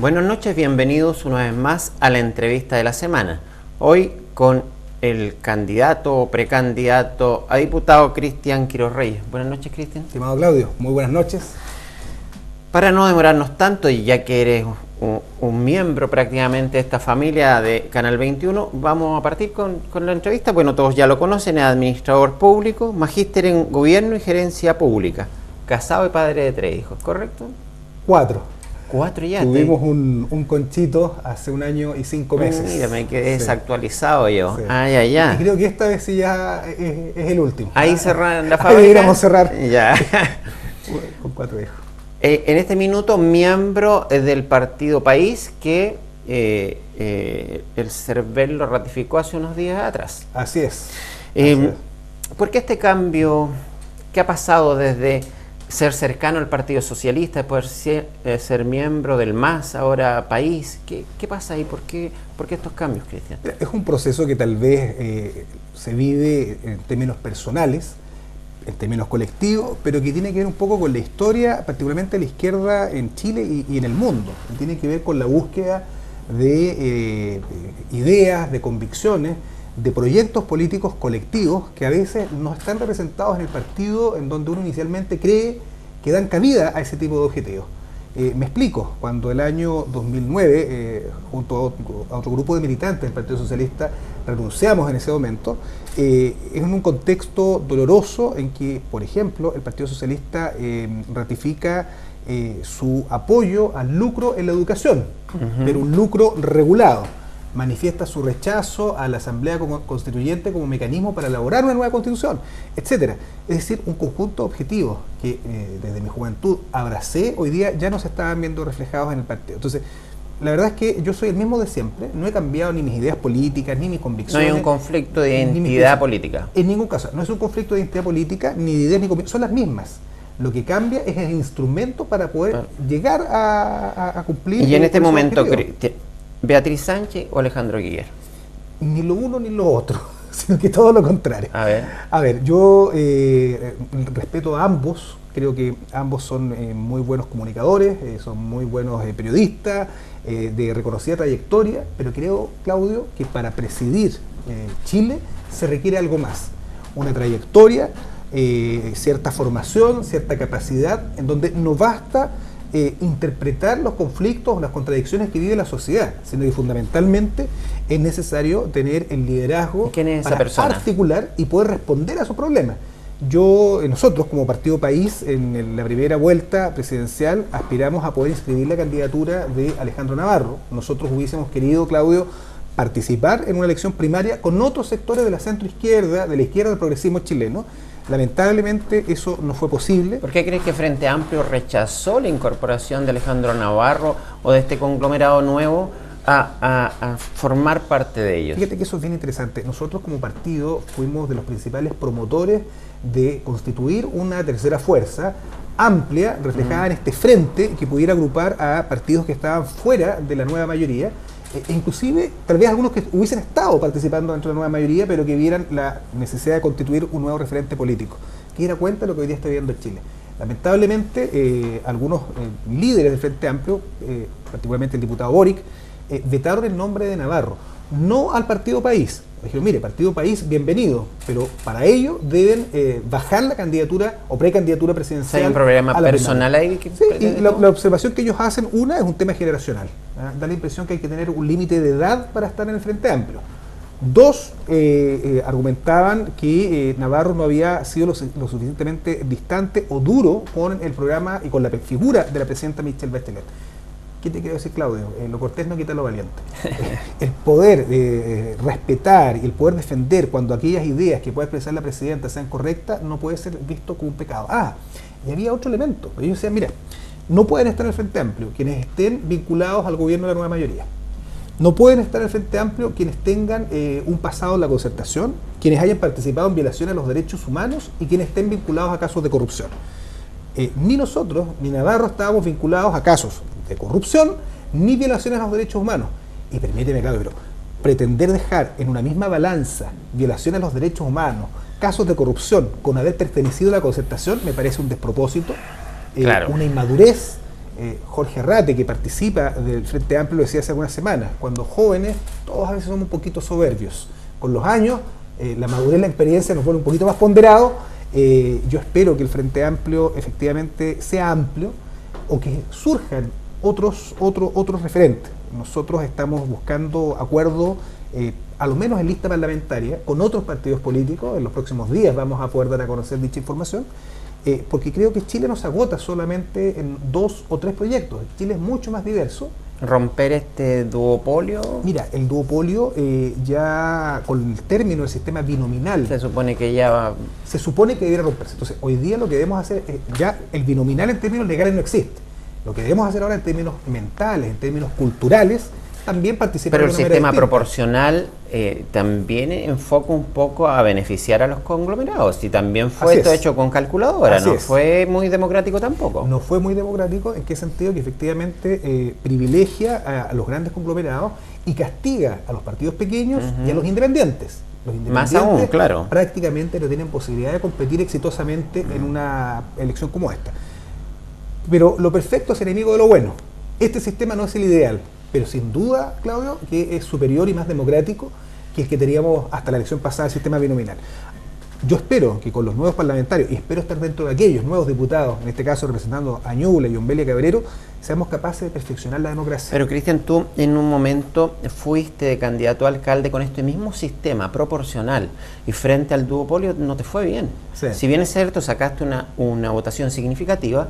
Buenas noches, bienvenidos una vez más a la entrevista de la semana. Hoy con el candidato o precandidato a diputado Cristian Quiroz Reyes. Buenas noches, Cristian. Estimado Claudio, muy buenas noches. Para no demorarnos tanto, y ya que eres un miembro prácticamente de esta familia de Canal 21, vamos a partir con la entrevista. Bueno, todos ya lo conocen, es administrador público, magíster en gobierno y gerencia pública, casado y padre de 3 hijos, ¿correcto? 4. 4 ya. Tuvimos un conchito hace 1 año y 5 meses. Mira, me quedé desactualizado yo. Sí. Ya. Y creo que esta vez sí ya es el último. Ahí cerran la Ahí fábrica. deberíamos cerrar. Ya. Con 4 hijos. En este minuto, miembro del Partido País, que el CERVEL lo ratificó hace unos días atrás. Así es. ¿Por qué este cambio? ¿Qué ha pasado desde ser cercano al Partido Socialista, después ser miembro del MAS, ahora País? ¿Qué pasa ahí? ¿Por qué estos cambios, Cristian? Es un proceso que tal vez se vive en términos personales, en términos colectivos, pero que tiene que ver un poco con la historia, particularmente de la izquierda en Chile y en el mundo. Tiene que ver con la búsqueda de ideas, de convicciones, de proyectos políticos colectivos que a veces no están representados en el partido en donde uno inicialmente cree que dan cabida a ese tipo de objetivos. Me explico, cuando el año 2009, junto a otro grupo de militantes del Partido Socialista, renunciamos en ese momento, es en un contexto doloroso en que, por ejemplo, el Partido Socialista ratifica su apoyo al lucro en la educación, pero un lucro regulado. Manifiesta su rechazo a la Asamblea Constituyente como mecanismo para elaborar una nueva Constitución, etcétera. Es decir, un conjunto de objetivos que desde mi juventud abracé, hoy día ya no se estaban viendo reflejados en el partido. Entonces, la verdad es que yo soy el mismo de siempre, no he cambiado ni mis ideas políticas, ni mis convicciones. No hay un conflicto de identidad política. En ningún caso, no es un conflicto de identidad política, ni de ideas ni convicciones, son las mismas. Lo que cambia es el instrumento para poder llegar a cumplir. Y en este momento, ¿Beatriz Sánchez o Alejandro Guillermo? Ni lo uno ni lo otro, sino que todo lo contrario. A ver, yo respeto a ambos, creo que ambos son muy buenos comunicadores, son muy buenos periodistas, de reconocida trayectoria, pero creo, Claudio, que para presidir Chile se requiere algo más, una trayectoria, cierta formación, cierta capacidad, en donde no basta interpretar los conflictos o las contradicciones que vive la sociedad, sino que fundamentalmente es necesario tener el liderazgo para articular y poder responder a esos problemas. Nosotros como Partido País, en la primera vuelta presidencial, aspiramos a poder inscribir la candidatura de Alejandro Navarro. Nosotros hubiésemos querido, Claudio, participar en una elección primaria con otros sectores de la centroizquierda, de la izquierda del progresismo chileno. Lamentablemente eso no fue posible. ¿Por qué crees que Frente Amplio rechazó la incorporación de Alejandro Navarro o de este conglomerado nuevo a formar parte de ellos? Fíjate que eso es bien interesante. Nosotros como partido fuimos de los principales promotores de constituir una tercera fuerza amplia, reflejada en este frente, que pudiera agrupar a partidos que estaban fuera de la nueva mayoría, inclusive tal vez algunos que hubiesen estado participando dentro de la nueva mayoría, pero que vieran la necesidad de constituir un nuevo referente político, que diera cuenta de lo que hoy día está viviendo Chile. Lamentablemente, algunos líderes del Frente Amplio, particularmente el diputado Boric, vetaron el nombre de Navarro, no al Partido País. Dijeron, mire, Partido País, bienvenido, pero para ello deben bajar la candidatura o precandidatura presidencial. ¿Hay un problema personal ahí? Sí, y la observación que ellos hacen, una, es un tema generacional. Da la impresión que hay que tener un límite de edad para estar en el Frente Amplio. 2, argumentaban que Navarro no había sido lo suficientemente distante o duro con el programa y con la figura de la presidenta Michelle Bachelet. ¿Qué te quiero decir, Claudio? Lo cortés no quita lo valiente. El poder respetar y el poder defender cuando aquellas ideas que puede expresar la presidenta sean correctas no puede ser visto como un pecado. Y había otro elemento. Ellos decían, mira, no pueden estar en el Frente Amplio quienes estén vinculados al gobierno de la nueva mayoría. No pueden estar en el Frente Amplio quienes tengan un pasado en la concertación, quienes hayan participado en violaciones a los derechos humanos y quienes estén vinculados a casos de corrupción. Ni nosotros, ni Navarro estábamos vinculados a casos de corrupción, ni violaciones a los derechos humanos. Y permíteme, Claudio, pero pretender dejar en una misma balanza violaciones a los derechos humanos, casos de corrupción, con haber pertenecido a la concertación, me parece un despropósito, una inmadurez Jorge Arrate, que participa del Frente Amplio, lo decía hace algunas semanas: cuando jóvenes, todos a veces somos un poquito soberbios. Con los años, la madurez, la experiencia nos vuelve un poquito más ponderados. Yo espero que el Frente Amplio efectivamente sea amplio, o que surjan otros referentes. Nosotros estamos buscando acuerdo, a lo menos en lista parlamentaria, con otros partidos políticos. En los próximos días vamos a poder dar a conocer dicha información, porque creo que Chile no se agota solamente en 2 o 3 proyectos. Chile es mucho más diverso. ¿Romper este duopolio? Mira, el duopolio, ya con el término del sistema binominal, Se supone que ya va... se supone que debiera romperse. Entonces, hoy día lo que debemos hacer es, ya el binominal en términos legales no existe. Lo que debemos hacer ahora en términos mentales, en términos culturales, también participar. Pero el de una manera sistema distinta. proporcional también enfoca un poco a beneficiar a los conglomerados, y también fue Así esto es. hecho con calculadora, Así no es. fue muy democrático tampoco. No fue muy democrático. ¿En qué sentido? Que efectivamente privilegia a los grandes conglomerados y castiga a los partidos pequeños y a los independientes. Los Más independientes aún, claro. prácticamente no tienen posibilidad de competir exitosamente en una elección como esta. Pero lo perfecto es enemigo de lo bueno. Este sistema no es el ideal, pero sin duda, Claudio, que es superior y más democrático que el que teníamos hasta la elección pasada, el sistema binominal. Yo espero que con los nuevos parlamentarios, y espero estar dentro de aquellos nuevos diputados, en este caso representando a Ñuble y Ombelia Cabrero, seamos capaces de perfeccionar la democracia. Pero Cristian, tú en un momento fuiste candidato a alcalde con este mismo sistema proporcional, y frente al duopolio no te fue bien. Sí. Si bien es cierto, sacaste una votación significativa,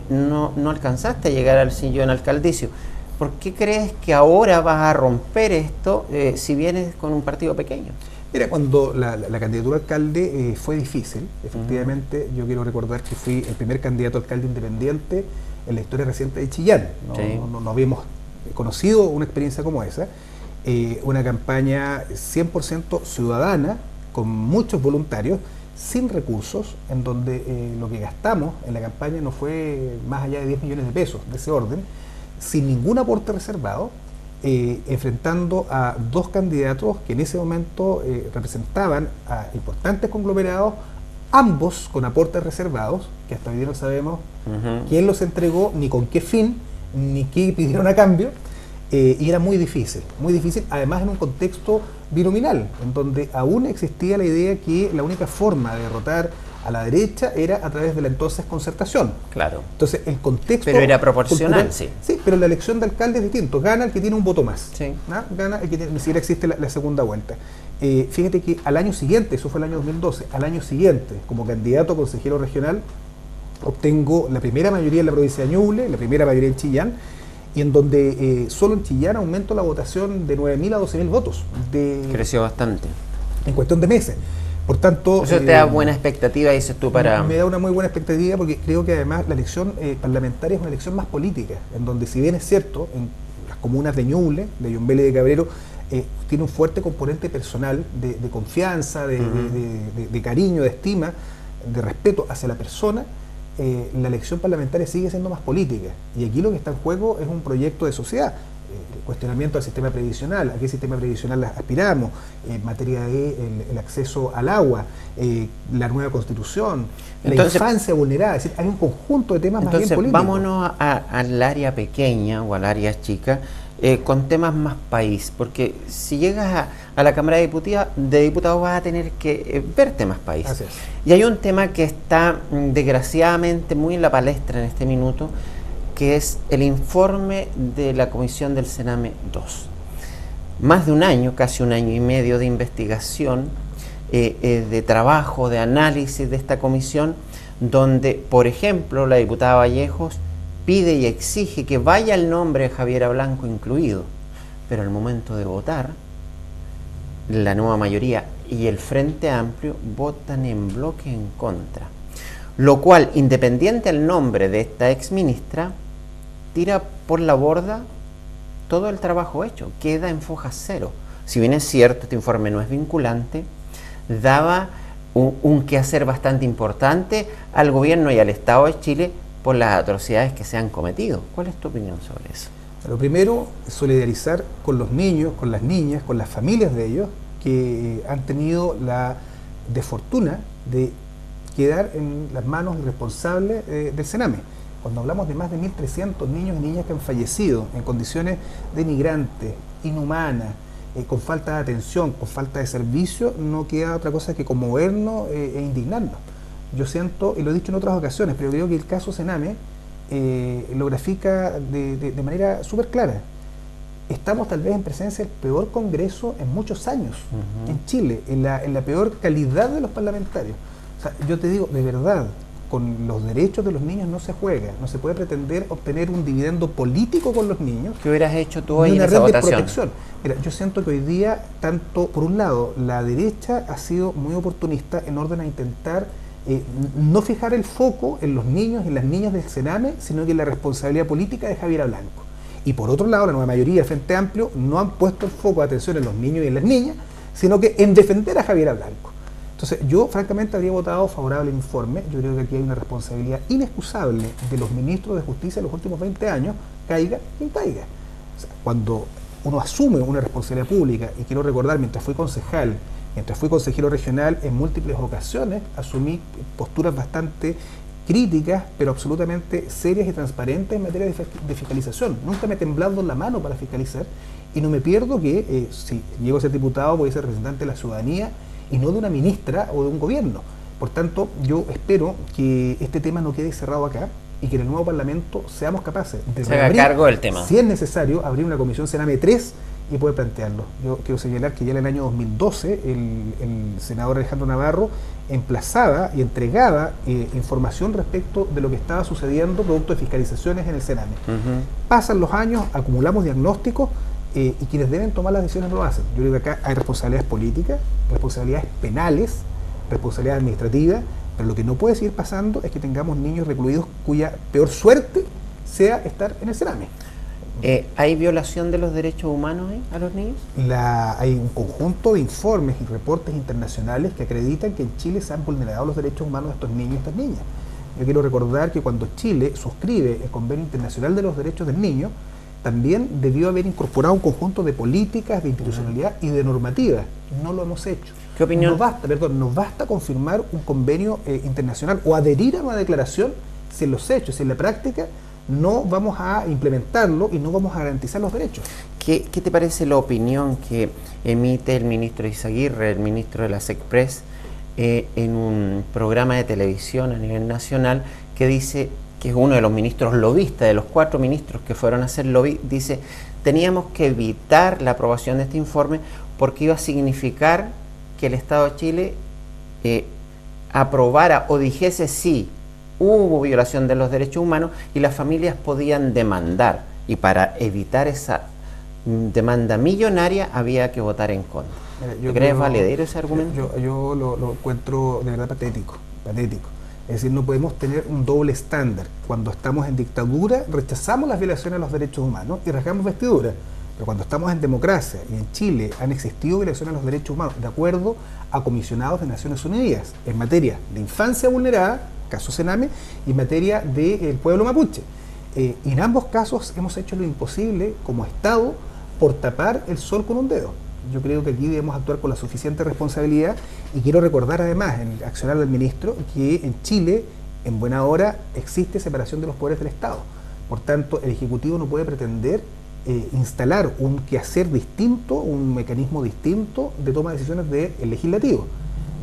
no alcanzaste a llegar al sillón alcaldicio. ¿Por qué crees que ahora vas a romper esto si vienes con un partido pequeño? Mira, cuando la candidatura a alcalde fue difícil, efectivamente, yo quiero recordar que fui el primer candidato a alcalde independiente en la historia reciente de Chillán. No habíamos conocido una experiencia como esa. Una campaña 100% ciudadana, con muchos voluntarios, sin recursos, en donde lo que gastamos en la campaña no fue más allá de 10 millones de pesos, de ese orden, sin ningún aporte reservado, enfrentando a 2 candidatos que en ese momento representaban a importantes conglomerados, ambos con aportes reservados, que hasta hoy día no sabemos quién los entregó, ni con qué fin, ni qué pidieron a cambio, y era muy difícil, además en un contexto binominal, en donde aún existía la idea que la única forma de derrotar a la derecha era a través de la entonces concertación. Claro. Entonces el contexto... Pero era proporcional, cultural, sí. Sí, pero la elección de alcalde es distinto. Gana el que tiene un voto más. Sí. ¿No? Gana el que ni siquiera existe la segunda vuelta. Fíjate que al año siguiente, eso fue el año 2012, al año siguiente, como candidato a consejero regional, obtengo la primera mayoría en la provincia de Ñuble, la primera mayoría en Chillán, y en donde solo en Chillán aumentó la votación de 9.000 a 12.000 votos. Creció bastante. En cuestión de meses. Por tanto, Eso te da buena expectativa, dices tú, para... Me da una muy buena expectativa, porque creo que además la elección parlamentaria es una elección más política, en donde, si bien es cierto, en las comunas de Ñuble, de Ombelia y de Cabrero, tiene un fuerte componente personal de confianza, de cariño, de estima, de respeto hacia la persona, la elección parlamentaria sigue siendo más política. Y aquí lo que está en juego es un proyecto de sociedad. Cuestionamiento al sistema previsional, a qué sistema previsional aspiramos, en materia de el acceso al agua, la nueva constitución, entonces, la infancia vulnerada. Es decir, hay un conjunto de temas más bien políticos. Vámonos al área pequeña o al área chica, con temas más país, porque si llegas a la Cámara de Diputados vas a tener que ver temas país. Así es. Y hay un tema que está desgraciadamente muy en la palestra en este minuto, que es el informe de la comisión del Sename 2. Más de un año, casi un año y medio de investigación, de trabajo, de análisis de esta comisión, donde, por ejemplo, la diputada Vallejos pide y exige que vaya el nombre de Javiera Blanco incluido, pero al momento de votar, la nueva mayoría y el Frente Amplio votan en bloque en contra, lo cual, independiente del nombre de esta exministra, tira por la borda todo el trabajo hecho, queda en foja cero. Si bien es cierto, este informe no es vinculante, daba un quehacer bastante importante al gobierno y al Estado de Chile por las atrocidades que se han cometido. ¿Cuál es tu opinión sobre eso? Lo primero, solidarizar con los niños, con las niñas, con las familias de ellos que han tenido la desfortuna de quedar en las manos irresponsables del Sename. cuando hablamos de más de 1.300 niños y niñas que han fallecido en condiciones denigrantes, inhumanas, con falta de atención, con falta de servicio, no queda otra cosa que conmovernos e indignarnos. Yo siento, y lo he dicho en otras ocasiones, pero creo que el caso Sename lo grafica de manera súper clara. Estamos tal vez en presencia del peor congreso en muchos años en Chile, en la peor calidad de los parlamentarios. O sea, yo te digo, de verdad, con los derechos de los niños no se juega, no se puede pretender obtener un dividendo político con los niños. ¿Qué hubieras hecho tú hoy en esa votación? Mira, yo siento que hoy día, tanto, por un lado, la derecha ha sido muy oportunista en orden a intentar no fijar el foco en los niños y las niñas del Sename, sino que en la responsabilidad política de Javiera Blanco. Y por otro lado, la nueva mayoría del Frente Amplio no han puesto el foco de atención en los niños y en las niñas, sino que en defender a Javiera Blanco. Entonces, yo francamente habría votado favorable al informe. Yo creo que aquí hay una responsabilidad inexcusable de los ministros de justicia en los últimos 20 años, caiga quien caiga. O sea, cuando uno asume una responsabilidad pública, y quiero recordar, mientras fui concejal, mientras fui consejero regional, en múltiples ocasiones asumí posturas bastante críticas, pero absolutamente serias y transparentes en materia de fiscalización. Nunca me he temblado la mano para fiscalizar, y no me pierdo que si llego a ser diputado voy a ser representante de la ciudadanía y no de una ministra o de un gobierno. Por tanto, yo espero que este tema no quede cerrado acá y que en el nuevo Parlamento seamos capaces de se haga cargo del tema. Si es necesario, abrir una comisión Sename 3 y poder plantearlo. Yo quiero señalar que ya en el año 2012 el senador Alejandro Navarro emplazaba y entregaba información respecto de lo que estaba sucediendo producto de fiscalizaciones en el Sename. Pasan los años, acumulamos diagnósticos y quienes deben tomar las decisiones lo hacen. Yo creo que acá hay responsabilidades políticas, responsabilidades penales, responsabilidades administrativas, pero lo que no puede seguir pasando es que tengamos niños recluidos cuya peor suerte sea estar en el Sename. ¿Hay violación de los derechos humanos a los niños? Hay un conjunto de informes y reportes internacionales que acreditan que en Chile se han vulnerado los derechos humanos de estos niños y estas niñas. Yo quiero recordar que cuando Chile suscribe el Convenio Internacional de los Derechos del Niño, también debió haber incorporado un conjunto de políticas, de institucionalidad y de normativas. No lo hemos hecho. ¿Qué opinión? Nos basta confirmar un convenio internacional o adherir a una declaración si en los hechos, si en la práctica no vamos a implementarlo y no vamos a garantizar los derechos. ¿Qué te parece la opinión que emite el ministro Izaguirre, el ministro de la SECPRES, en un programa de televisión a nivel nacional, que dice que es uno de los ministros lobistas, de los 4 ministros que fueron a hacer lobby, dice: teníamos que evitar la aprobación de este informe porque iba a significar que el Estado de Chile aprobara o dijese sí, hubo violación de los derechos humanos y las familias podían demandar, y para evitar esa demanda millonaria había que votar en contra. ¿Crees valedero ese argumento? Yo lo encuentro de verdad patético. Es decir, no podemos tener un doble estándar. Cuando estamos en dictadura rechazamos las violaciones a los derechos humanos y rasgamos vestiduras. Pero cuando estamos en democracia y en Chile han existido violaciones a los derechos humanos de acuerdo a comisionados de Naciones Unidas en materia de infancia vulnerada, caso Sename, y en materia del pueblo mapuche. Y en ambos casos hemos hecho lo imposible como Estado por tapar el sol con un dedo. Yo creo que aquí debemos actuar con la suficiente responsabilidad, y quiero recordar además en el accionar del ministro que en Chile en buena hora existe separación de los poderes del Estado. Por tanto, el Ejecutivo no puede pretender instalar un quehacer distinto, un mecanismo distinto de toma de decisiones del Legislativo.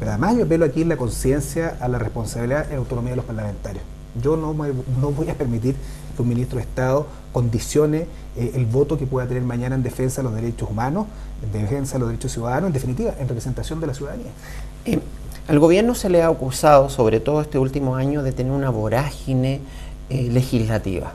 Pero además yo apelo aquí en la conciencia a la responsabilidad y la autonomía de los parlamentarios. Yo no voy a permitir que un ministro de Estado condicione el voto que pueda tener mañana en defensa de los derechos humanos, en defensa de los derechos ciudadanos, en definitiva, en representación de la ciudadanía. Al gobierno se le ha acusado, sobre todo este último año, de tener una vorágine legislativa.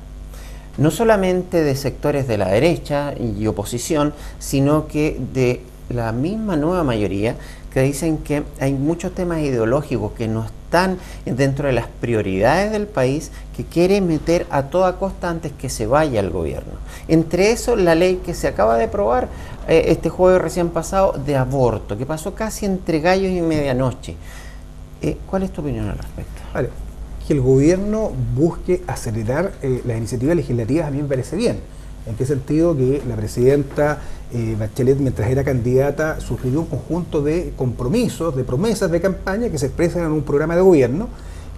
No solamente de sectores de la derecha y oposición, sino que de la misma nueva mayoría, que dicen que hay muchos temas ideológicos que no están dentro de las prioridades del país, que quiere meter a toda costa antes que se vaya el gobierno. Entre eso, la ley que se acaba de aprobar este jueves recién pasado de aborto, que pasó casi entre gallos y medianoche. ¿Cuál es tu opinión al respecto? Vale, que el gobierno busque acelerar las iniciativas legislativas a mí me parece bien. ¿En qué sentido? Que la presidenta Bachelet, mientras era candidata, suscribió un conjunto de compromisos, de promesas de campaña que se expresan en un programa de gobierno,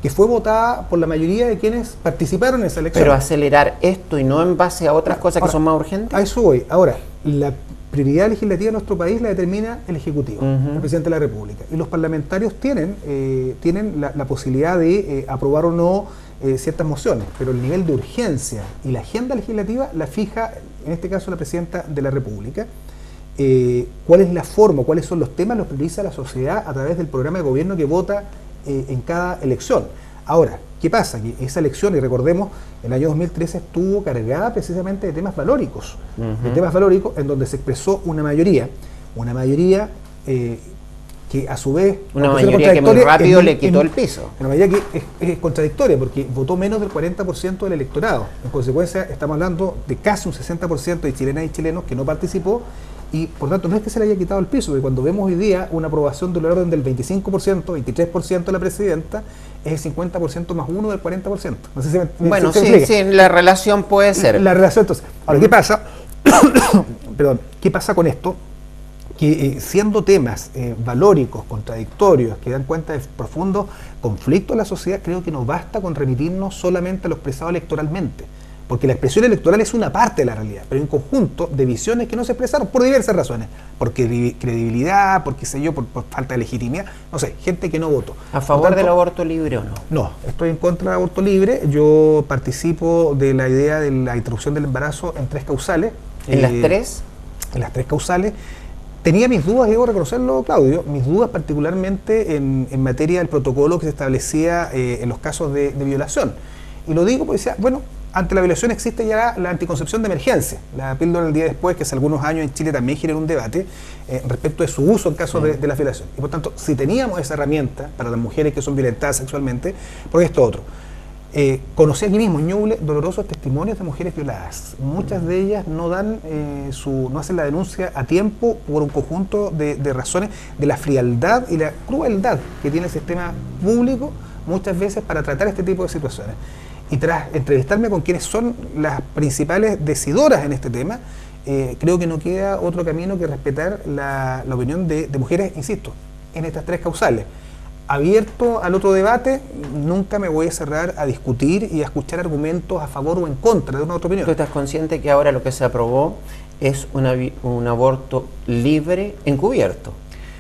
que fue votada por la mayoría de quienes participaron en esa elección. Pero acelerar esto y no en base a otras cosas ahora, que son más urgentes. A eso voy. Ahora, la prioridad legislativa de nuestro país la determina el Ejecutivo, el Presidente de la República. Y los parlamentarios tienen la posibilidad de aprobar o no ciertas mociones, pero el nivel de urgencia y la agenda legislativa la fija, en este caso, la Presidenta de la República. ¿Cuál es la forma, cuáles son los temas, los prioriza la sociedad a través del programa de gobierno que vota en cada elección? Ahora, ¿qué pasa? Que esa elección, y recordemos, el año 2013 estuvo cargada precisamente de temas valóricos, en donde se expresó una mayoría que a su vez... Una mayoría que muy rápido le quitó el piso. Una mayoría que es contradictoria, porque votó menos del 40% del electorado. En consecuencia, estamos hablando de casi un 60% de chilenas y chilenos que no participó, y por tanto no es que se le haya quitado el piso, porque cuando vemos hoy día una aprobación del orden del 25%, 23% de la presidenta, es el 50% más uno del 40%. No sé si bueno, sí, la relación puede ser. La relación, entonces. Ahora, ¿qué pasa? Perdón, ¿qué pasa con esto? Que siendo temas valóricos, contradictorios, que dan cuenta de profundos conflictos en la sociedad, creo que no basta con remitirnos solamente a lo expresado electoralmente. Porque la expresión electoral es una parte de la realidad, pero hay un conjunto de visiones que no se expresaron por diversas razones. Por credibilidad, por qué sé yo, por falta de legitimidad, no sé, gente que no votó. ¿A favor del aborto libre o no? No, estoy en contra del aborto libre. Yo participo de la idea de la interrupción del embarazo en 3 causales. ¿En las 3? En las 3 causales. Tenía mis dudas, debo reconocerlo, Claudio, mis dudas particularmente en materia del protocolo que se establecía en los casos de violación. Y lo digo porque decía, bueno, ante la violación existe ya la anticoncepción de emergencia, la píldora del día después, que hace algunos años en Chile también generó un debate respecto de su uso en casos de la violación. Y por tanto, si teníamos esa herramienta para las mujeres que son violentadas sexualmente, ¿por qué esto otro? Conocí aquí mismo en Ñuble dolorosos testimonios de mujeres violadas. Muchas de ellas no no hacen la denuncia a tiempo por un conjunto de razones de la frialdad y la crueldad que tiene el sistema público muchas veces para tratar este tipo de situaciones. Y tras entrevistarme con quienes son las principales decidoras en este tema, creo que no queda otro camino que respetar la opinión de mujeres, insisto, en estas 3 causales. Abierto al otro debate, nunca me voy a cerrar a discutir y a escuchar argumentos a favor o en contra de una otra opinión. ¿Tú estás consciente que ahora lo que se aprobó es un aborto libre encubierto?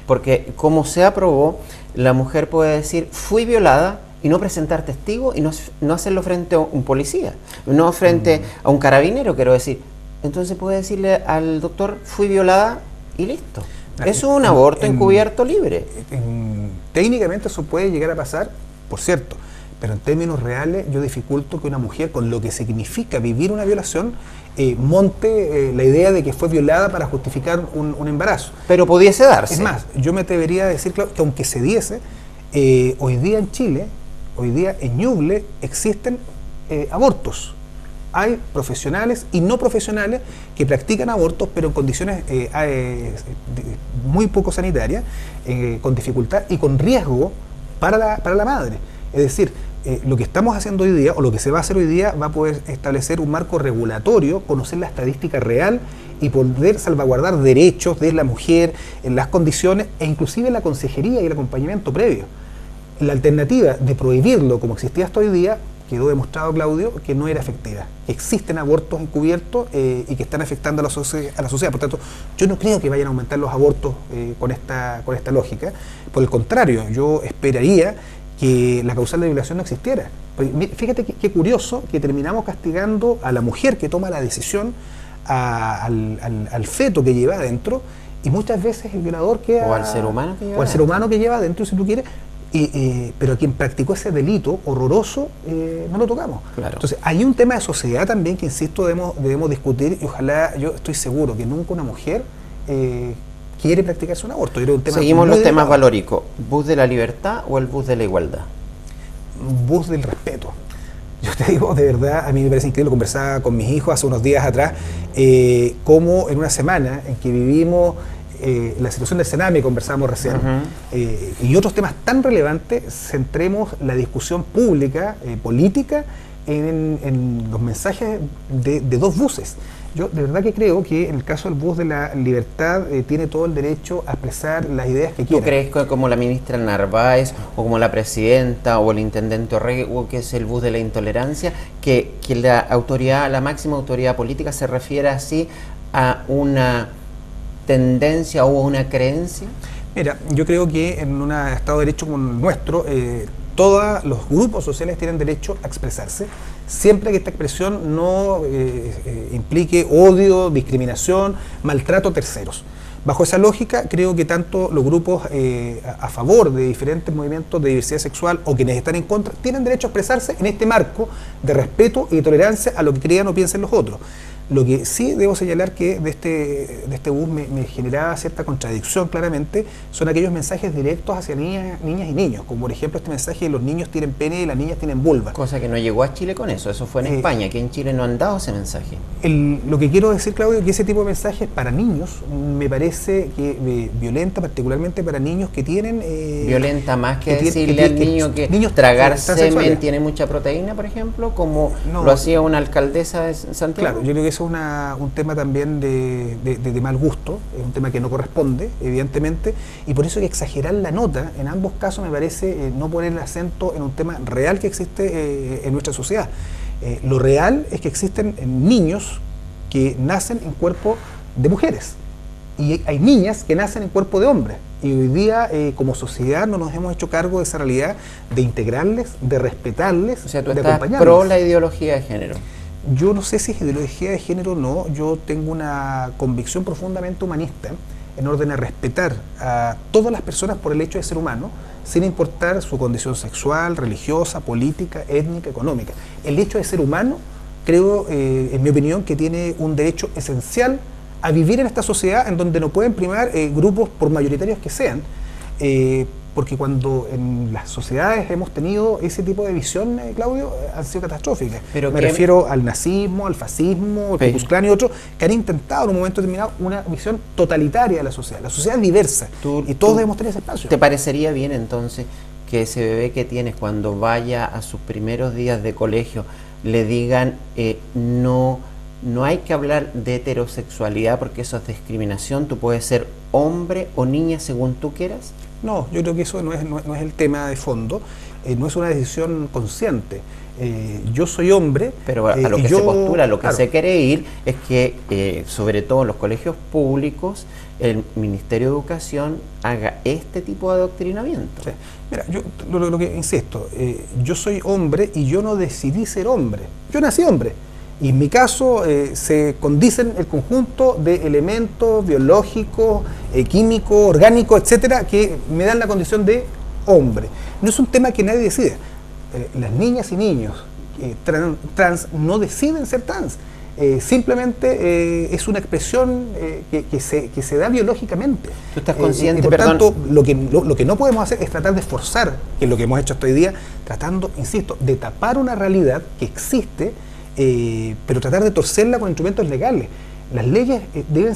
Porque como se aprobó, la mujer puede decir, fui violada, y no presentar testigos y no hacerlo frente a un policía, no frente a un carabinero, quiero decir. Entonces puede decirle al doctor, fui violada y listo. Eso es un aborto encubierto libre. Técnicamente eso puede llegar a pasar, por cierto, pero en términos reales yo dificulto que una mujer, con lo que significa vivir una violación, monte la idea de que fue violada para justificar un embarazo. Pero pudiese darse. Es más, yo me atrevería a decir, claro, que aunque se diese, hoy día en Chile, hoy día en Ñuble existen abortos. Hay profesionales y no profesionales que practican abortos, pero en condiciones muy poco sanitarias, con dificultad y con riesgo para la madre. Es decir, lo que estamos haciendo hoy día, o lo que se va a hacer hoy día, va a poder establecer un marco regulatorio, conocer la estadística real y poder salvaguardar derechos de la mujer en las condiciones, e inclusive la consejería y el acompañamiento previo. La alternativa de prohibirlo como existía hasta hoy día, quedó demostrado, Claudio, que no era efectiva. Existen abortos encubiertos y que están afectando a la sociedad. Por tanto, yo no creo que vayan a aumentar los abortos con esta lógica. Por el contrario, yo esperaría que la causal de violación no existiera. Fíjate qué curioso que terminamos castigando a la mujer que toma la decisión, al feto que lleva adentro, y muchas veces el violador queda... O al ser humano que lleva adentro, si tú quieres. Pero a quien practicó ese delito horroroso no lo tocamos. Claro. Entonces hay un tema de sociedad también que, insisto, debemos discutir, y ojalá, yo estoy seguro que nunca una mujer quiere practicarse un aborto. Seguimos los temas valóricos. ¿Bus de la libertad o el bus de la igualdad? Bus del respeto. Yo te digo, de verdad, a mí me parece increíble. Conversaba con mis hijos hace unos días atrás, cómo en una semana en que vivimos la situación del Sename, conversábamos recién, y otros temas tan relevantes, centremos la discusión pública, política, en los mensajes de 2 buses. Yo de verdad que creo que en el caso del bus de la libertad tiene todo el derecho a expresar las ideas que quiera. ¿Tú crees que como la ministra Narváez o como la presidenta o el intendente Orrego, que es el bus de la intolerancia, que la autoridad, la máxima autoridad política se refiere así a una tendencia o a una creencia? Mira, yo creo que en un Estado de Derecho como el nuestro, todos los grupos sociales tienen derecho a expresarse, siempre que esta expresión no implique odio, discriminación, maltrato a terceros. Bajo esa lógica, creo que tanto los grupos a favor de diferentes movimientos de diversidad sexual o quienes están en contra, tienen derecho a expresarse en este marco de respeto y de tolerancia a lo que crean o piensen los otros. Lo que sí debo señalar que de este bus me generaba cierta contradicción claramente son aquellos mensajes directos hacia niñas y niños, como por ejemplo este mensaje de los niños tienen pene y las niñas tienen vulva. Cosa que no llegó a Chile con eso fue en España, que en Chile no han dado ese mensaje. Lo que quiero decir, Claudio, que ese tipo de mensajes para niños me parece que violenta, particularmente para niños que tienen... violenta más que decirle al niño que niños tragar semen tiene mucha proteína, por ejemplo, como lo hacía una alcaldesa de Santiago. Claro, yo creo que eso es un tema también de mal gusto, es un tema que no corresponde, evidentemente, y por eso hay que exagerar la nota. En ambos casos me parece no poner el acento en un tema real que existe en nuestra sociedad. Lo real es que existen niños que nacen en cuerpo de mujeres y hay niñas que nacen en cuerpo de hombres. Y hoy día, como sociedad, no nos hemos hecho cargo de esa realidad de integrarles, de respetarles, o sea, tú de estás acompañarles. Pro la ideología de género. Yo no sé si es ideología de género o no, yo tengo una convicción profundamente humanista en orden a respetar a todas las personas por el hecho de ser humano, sin importar su condición sexual, religiosa, política, étnica, económica. El hecho de ser humano, creo, en mi opinión, que tiene un derecho esencial a vivir en esta sociedad en donde no pueden primar grupos por mayoritarios que sean, porque cuando en las sociedades hemos tenido ese tipo de visión, Claudio, han sido catastróficas. Me refiero al nazismo, al fascismo, al Ku Klux Klan y otros, que han intentado en un momento determinado una visión totalitaria de la sociedad. La sociedad es diversa y todos debemos tener ese espacio. ¿Te parecería bien entonces que ese bebé que tienes cuando vaya a sus primeros días de colegio le digan no hay que hablar de heterosexualidad porque eso es discriminación, tú puedes ser hombre o niña según tú quieras? No, yo creo que eso no es el tema de fondo, no es una decisión consciente. Yo soy hombre. Pero a lo que se postula, lo que se quiere ir es que, sobre todo en los colegios públicos, el Ministerio de Educación haga este tipo de adoctrinamiento. Sí. Mira, yo lo que insisto, yo soy hombre y yo no decidí ser hombre, yo nací hombre. Y en mi caso se condicen el conjunto de elementos biológicos, químicos, orgánicos, etcétera, que me dan la condición de hombre. No es un tema que nadie decide. Las niñas y niños trans no deciden ser trans. Simplemente es una expresión que se da biológicamente. ¿Tú estás consciente, por tanto, lo que no podemos hacer es tratar de forzar, que es lo que hemos hecho hasta hoy día, tratando, insisto, de tapar una realidad que existe, pero tratar de torcerla con instrumentos legales. Las leyes deben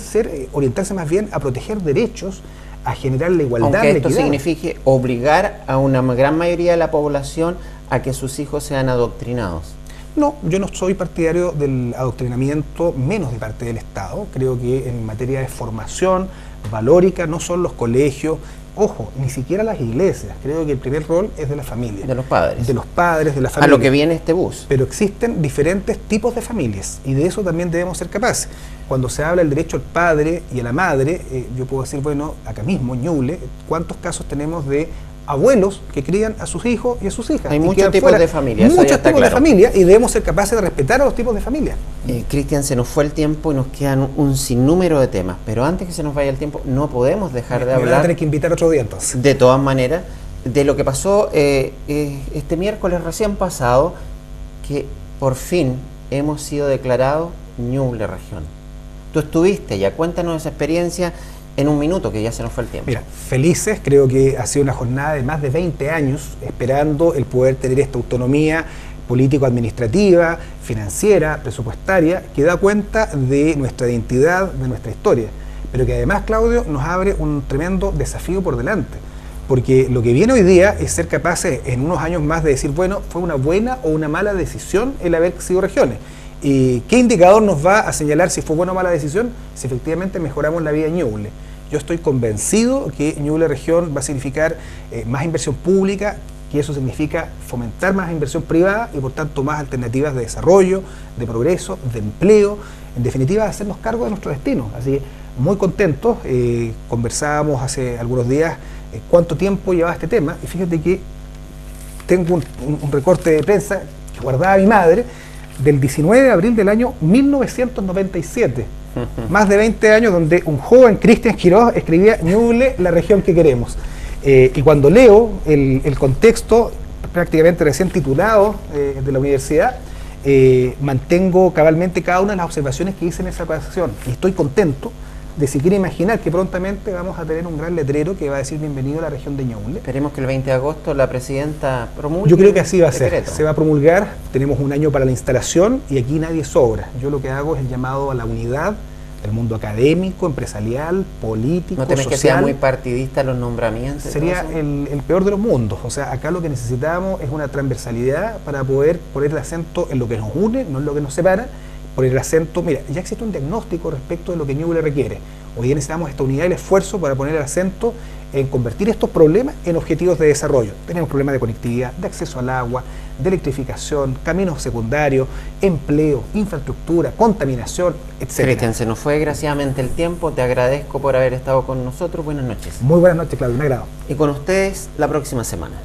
orientarse más bien a proteger derechos, a generar la igualdad. Aunque esto equidad. signifique obligar a una gran mayoría de la población a que sus hijos sean adoctrinados. No, yo no soy partidario del adoctrinamiento, menos de parte del Estado. Creo que en materia de formación valórica no son los colegios, ojo, ni siquiera las iglesias. Creo que el primer rol es de la familia. De los padres. De los padres, de la familia. A lo que viene este bus. Pero existen diferentes tipos de familias y de eso también debemos ser capaces. Cuando se habla del derecho al padre y a la madre, yo puedo decir, bueno, acá mismo, en Ñuble, ¿cuántos casos tenemos de abuelos que crían a sus hijos y a sus hijas? Hay muchos tipos de familia. Muchos tipos de familia y debemos ser capaces de respetar a los tipos de familia. Cristian, se nos fue el tiempo y nos quedan un sinnúmero de temas, pero antes que se nos vaya el tiempo, no podemos dejar de hablar. Me van a tener que invitar otro día entonces. De todas maneras, de lo que pasó este miércoles recién pasado, que por fin hemos sido declarados Ñuble Región. Tú estuviste ya, cuéntanos esa experiencia en un minuto, que ya se nos fue el tiempo. Mira, felices, creo que ha sido una jornada de más de 20 años esperando el poder tener esta autonomía político-administrativa, financiera, presupuestaria, que da cuenta de nuestra identidad, de nuestra historia, pero que además, Claudio, nos abre un tremendo desafío por delante, porque lo que viene hoy día es ser capaces en unos años más de decir, bueno, fue una buena o una mala decisión el haber sido regiones. ¿Qué indicador nos va a señalar si fue buena o mala decisión? Si efectivamente mejoramos la vida de Ñuble. Yo estoy convencido que Ñuble Región va a significar más inversión pública, que eso significa fomentar más inversión privada y por tanto más alternativas de desarrollo, de progreso, de empleo, en definitiva hacernos cargo de nuestro destino. Así que muy contentos, conversábamos hace algunos días cuánto tiempo llevaba este tema y fíjate que tengo un recorte de prensa que guardaba mi madre del 19 de abril del año 1997. Más de 20 años donde un joven Cristian Quiroz escribía Ñuble, la región que queremos. Y cuando leo el contexto, prácticamente recién titulado de la universidad, mantengo cabalmente cada una de las observaciones que hice en esa ocasión. Y estoy contento de siquiera imaginar que prontamente vamos a tener un gran letrero que va a decir bienvenido a la región de Ñuble. Esperemos que el 20 de agosto la presidenta promulgue. Yo creo que así va a ser. Decreto. Se va a promulgar, tenemos un año para la instalación y aquí nadie sobra. Yo lo que hago es el llamado a la unidad del mundo académico, empresarial, político, ¿No temes social. que sea muy partidista los nombramientos? Sería el peor de los mundos. O sea, acá lo que necesitamos es una transversalidad para poder poner el acento en lo que nos une, no en lo que nos separa. Poner el acento, mira, ya existe un diagnóstico respecto de lo que Ñuble requiere. Hoy día necesitamos esta unidad y el esfuerzo para poner el acento en convertir estos problemas en objetivos de desarrollo. Tenemos problemas de conectividad, de acceso al agua, de electrificación, caminos secundarios, empleo, infraestructura, contaminación, etc. Cristian, se nos fue desgraciadamente el tiempo. Te agradezco por haber estado con nosotros. Buenas noches. Muy buenas noches, Claudio. Un agrado. Y con ustedes la próxima semana.